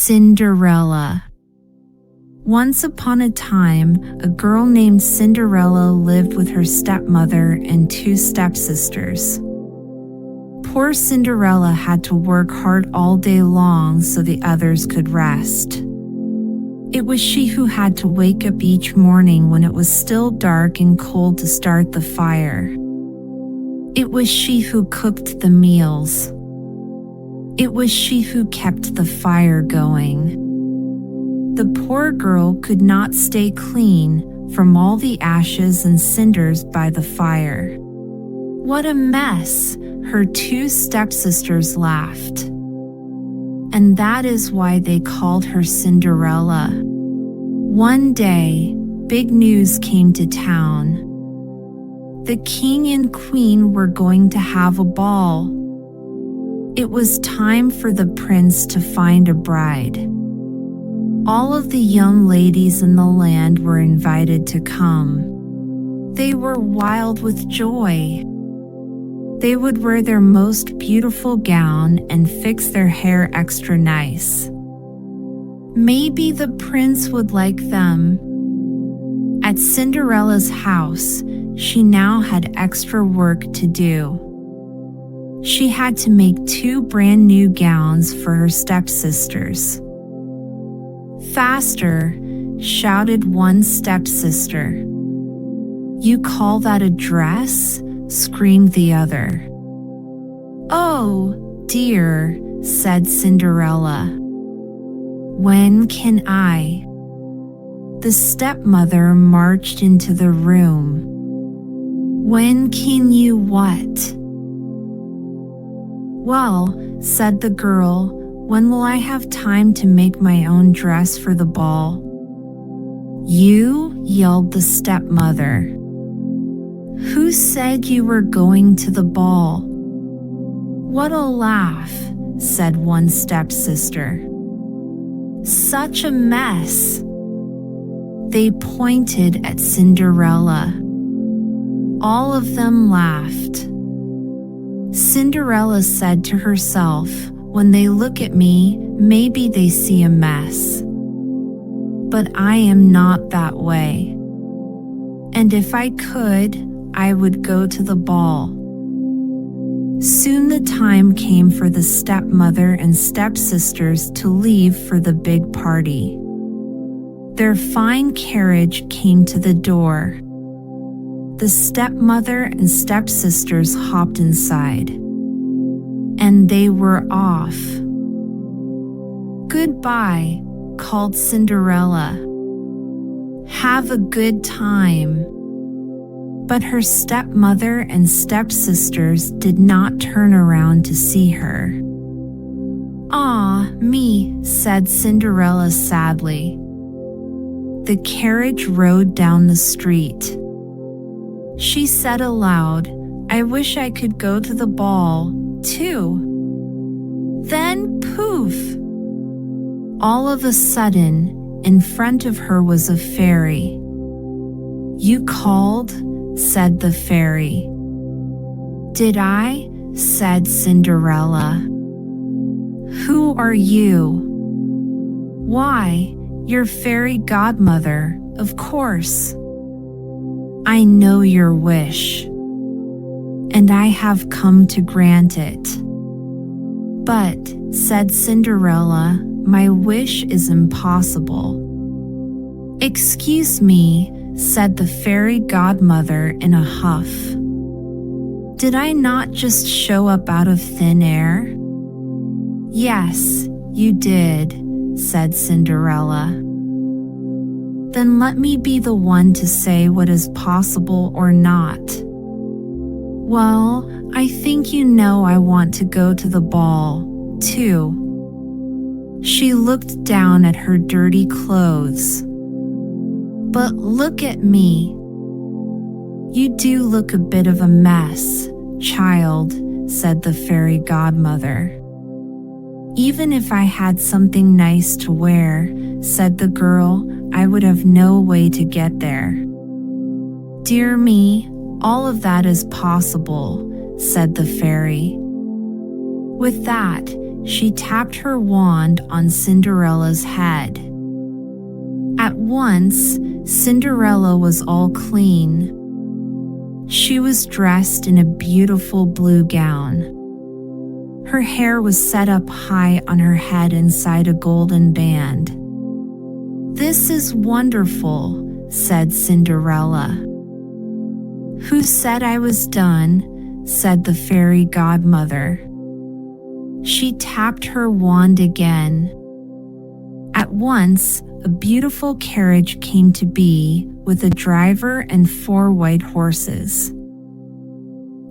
Cinderella. Once upon a time, a girl named Cinderella lived with her stepmother and two stepsisters. Poor Cinderella had to work hard all day long so the others could rest. It was she who had to wake up each morning when it was still dark and cold to start the fire. It was she who cooked the meals. It was she who kept the fire going. The poor girl could not stay clean from all the ashes and cinders by the fire. What a mess, her two stepsisters laughed. And that is why they called her Cinderella. One day, big news came to town. The king and queen were going to have a ball. It was time for the prince to find a bride. All of the young ladies in the land were invited to come. They were wild with joy. They would wear their most beautiful gown and fix their hair extra nice. Maybe the prince would like them. At Cinderella's house, she now had extra work to do. She had to make 2 brand new gowns for her stepsisters. "Faster," shouted one stepsister. "You call that a dress?" screamed the other. "Oh, dear," said Cinderella. "When can I?" The stepmother marched into the room. "When can you what?" "Well," said the girl, "when will I have time to make my own dress for the ball?" "You?" yelled the stepmother. "Who said you were going to the ball?" "What a laugh," said one stepsister. "Such a mess." They pointed at Cinderella. All of them laughed. Cinderella said to herself, "When they look at me, maybe they see a mess. But I am not that way. And if I could, I would go to the ball." Soon the time came for the stepmother and stepsisters to leave for the big party. Their fine carriage came to the door. The stepmother and stepsisters hopped inside. And they were off. "Goodbye," called Cinderella. "Have a good time." But her stepmother and stepsisters did not turn around to see her. "Ah, me," said Cinderella sadly. The carriage rode down the street. She said aloud, "I wish I could go to the ball, too." Then poof! All of a sudden, in front of her was a fairy. "You called?" said the fairy. "Did I?" said Cinderella. "Who are you?" "Why, your fairy godmother, of course. I know your wish, and I have come to grant it." "But," said Cinderella, "my wish is impossible." "Excuse me," said the fairy godmother in a huff. "Did I not just show up out of thin air?" "Yes, you did," said Cinderella. "Then let me be the one to say what is possible or not." "Well, I think you know I want to go to the ball, too." She looked down at her dirty clothes. "But look at me." "You do look a bit of a mess, child," said the fairy godmother. "Even if I had something nice to wear," said the girl, "I would have no way to get there." "Dear me, all of that is possible," said the fairy. With that, She tapped her wand on Cinderella's head. At once, Cinderella was all clean. She was dressed in a beautiful blue gown. Her hair was set up high on her head inside a golden band. "This is wonderful," said Cinderella. "Who said I was done?" said the fairy godmother. She tapped her wand again. At once, a beautiful carriage came to be with a driver and 4 white horses.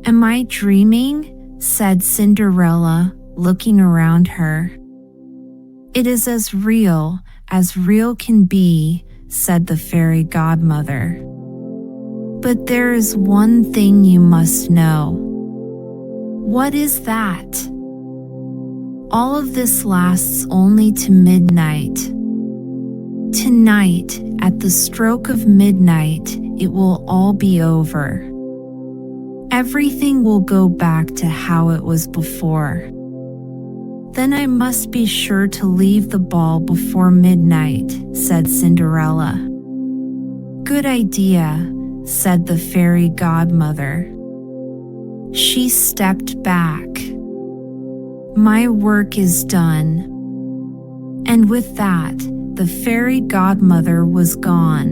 "Am I dreaming?" said Cinderella, looking around her. "It is as real can be," said the fairy godmother. "But there is one thing you must know." "What is that?" "All of this lasts only to midnight. Tonight, at the stroke of midnight, it will all be over. Everything will go back to how it was before. Then I must be sure to leave the ball before midnight," said Cinderella. "Good idea," said the fairy godmother. She stepped back. "My work is done." And with that, the fairy godmother was gone.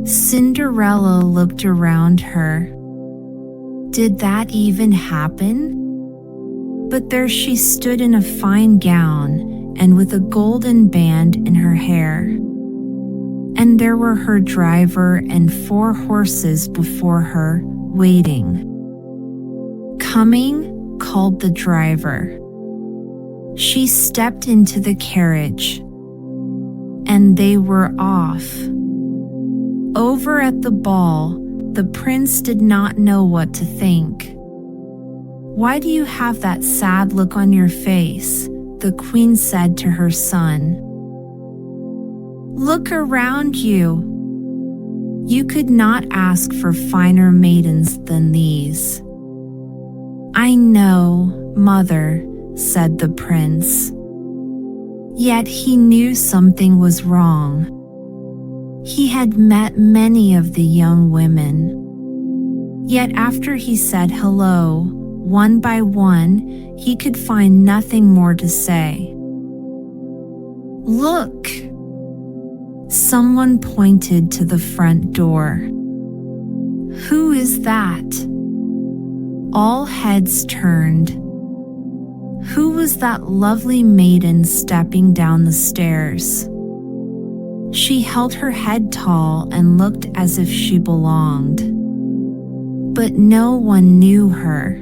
Cinderella looked around her. Did that even happen? But there she stood in a fine gown and with a golden band in her hair. And there were her driver and 4 horses before her, waiting. "Coming?" called the driver. She stepped into the carriage, and they were off. Over at the ball, the prince did not know what to think. "Why do you have that sad look on your face?" the queen said to her son. "Look around you. You could not ask for finer maidens than these." "I know, mother," said the prince. Yet he knew something was wrong. He had met many of the young women. Yet after he said hello, one by one, he could find nothing more to say. "Look!" Someone pointed to the front door. "Who is that?" All heads turned. Who was that lovely maiden stepping down the stairs? She held her head tall and looked as if she belonged. But no one knew her.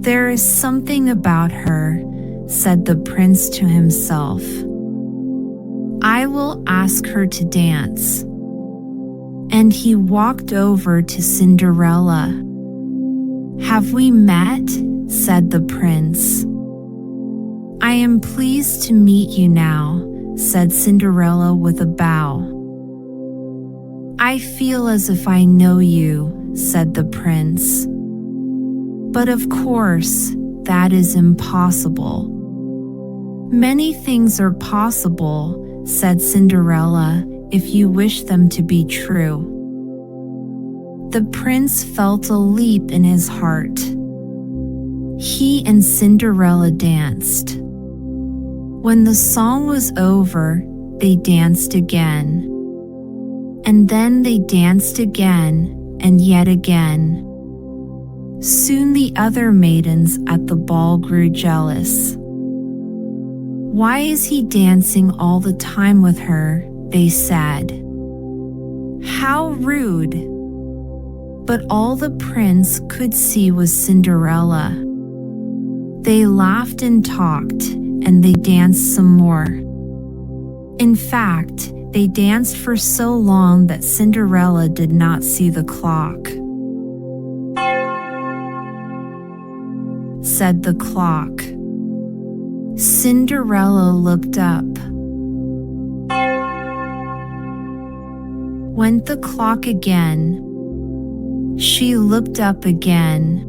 "There is something about her," said the prince to himself. "I will ask her to dance." And he walked over to Cinderella. "Have we met?" said the prince. "I am pleased to meet you now," said Cinderella with a bow. "I feel as if I know you," said the prince. "But of course, that is impossible." "Many things are possible," said Cinderella, "if you wish them to be true." The prince felt a leap in his heart. He and Cinderella danced. When the song was over, they danced again. And then they danced again, and yet again. Soon the other maidens at the ball grew jealous. "Why is he dancing all the time with her?" they said. "How rude!" But all the prince could see was Cinderella. They laughed and talked, and they danced some more. In fact, they danced for so long that Cinderella did not see the clock. Said the clock. Cinderella looked up. Went the clock again. She looked up again.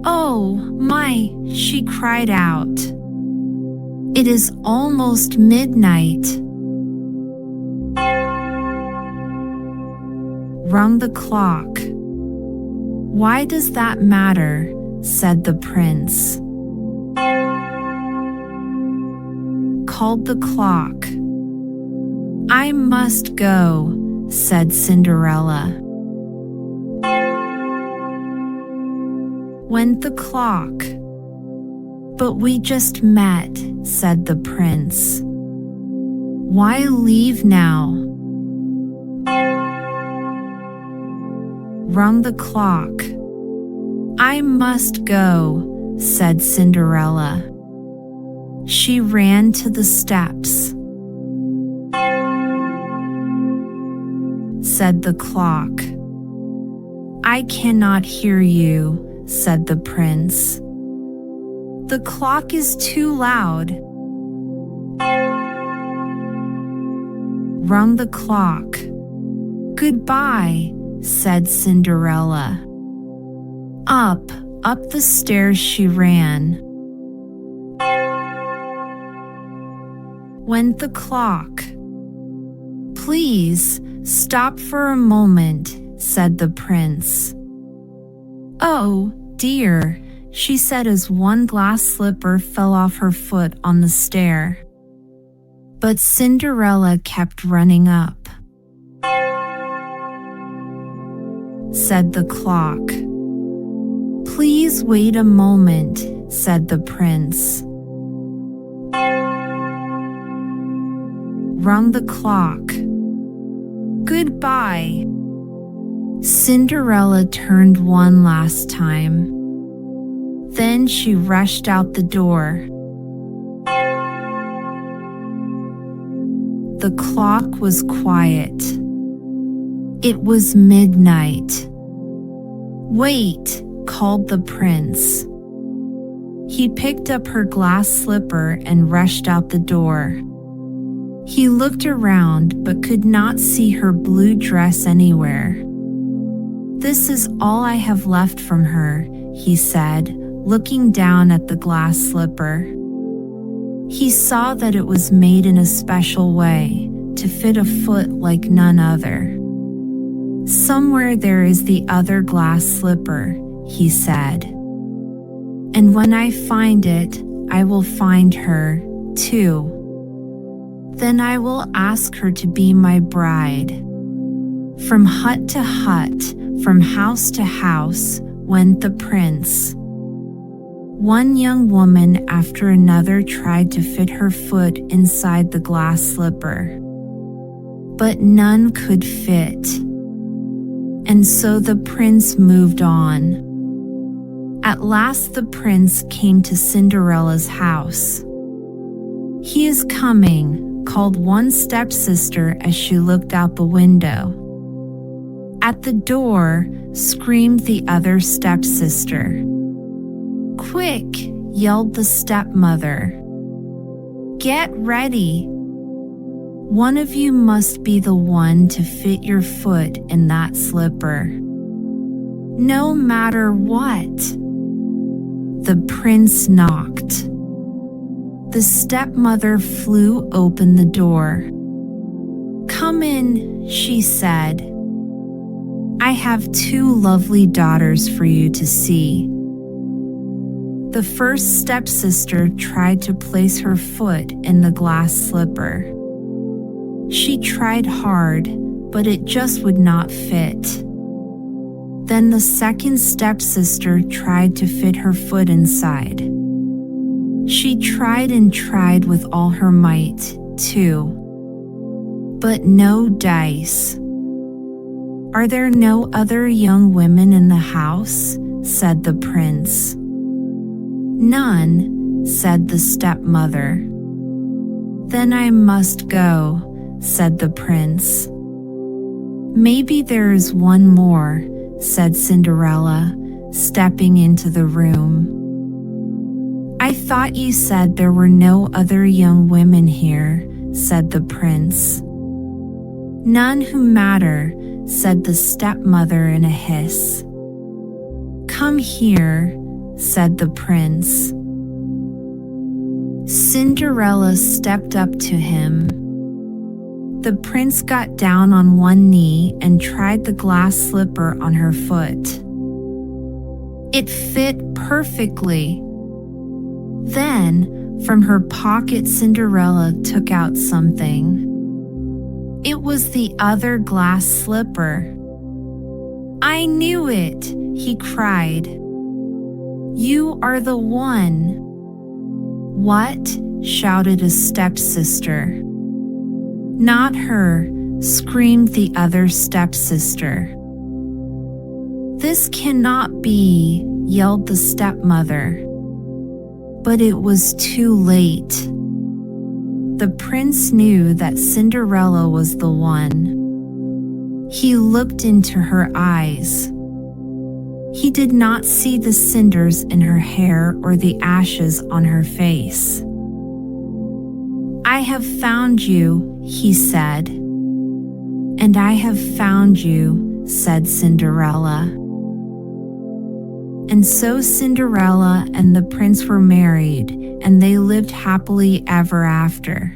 "Oh, my," she cried out. "It is almost midnight." Rung the clock. "Why does that matter?" said the prince. Called the clock. "I must go," said Cinderella. Went the clock. "But we just met," said the prince. "Why leave now?" Rung the clock. "I must go," said Cinderella. She ran to the steps. Said the clock. "I cannot hear you," said the prince. "The clock is too loud." Rung the clock. "Goodbye," said Cinderella. Up the stairs she ran. Went the clock. "Please, stop for a moment," said the prince. "Oh, dear," she said as one glass slipper fell off her foot on the stair. But Cinderella kept running up. Said the clock. "Please wait a moment," said the prince. Rung the clock. "Goodbye." Cinderella turned one last time. Then she rushed out the door. The clock was quiet. It was midnight. "Wait," called the prince. He picked up her glass slipper and rushed out the door. He looked around but could not see her blue dress anywhere. "This is all I have left from her," he said, looking down at the glass slipper. He saw that it was made in a special way to fit a foot like none other. "Somewhere there is the other glass slipper," he said. "And when I find it, I will find her, too. Then I will ask her to be my bride." From hut to hut, from house to house, went the prince. One young woman after another tried to fit her foot inside the glass slipper, but none could fit. And so the prince moved on. At last the prince came to Cinderella's house. "He is coming," called one stepsister as she looked out the window. At the door, screamed the other stepsister. "Quick!" yelled the stepmother. "Get ready! One of you must be the one to fit your foot in that slipper. No matter what." The prince knocked. The stepmother flew open the door. "Come in," she said. "I have two lovely daughters for you to see." The first stepsister tried to place her foot in the glass slipper. She tried hard, but it just would not fit. Then the second stepsister tried to fit her foot inside. She tried and tried with all her might, too. But no dice. "Are there no other young women in the house?" said the prince. "None," said the stepmother. "Then I must go," said the prince. "Maybe there is one more," said Cinderella, stepping into the room. "I thought you said there were no other young women here," said the prince. "None who matter," said the stepmother in a hiss. "Come here," said the prince. Cinderella stepped up to him. The prince got down on one knee and tried the glass slipper on her foot. It fit perfectly. Then, from her pocket, Cinderella took out something. It was the other glass slipper. "I knew it," he cried. "You are the one." "What?" shouted a stepsister. "Not her," screamed the other stepsister. "This cannot be," yelled the stepmother. But it was too late. The prince knew that Cinderella was the one. He looked into her eyes. He did not see the cinders in her hair or the ashes on her face. "I have found you," he said. "And I have found you," said Cinderella. And so Cinderella and the prince were married, and they lived happily ever after.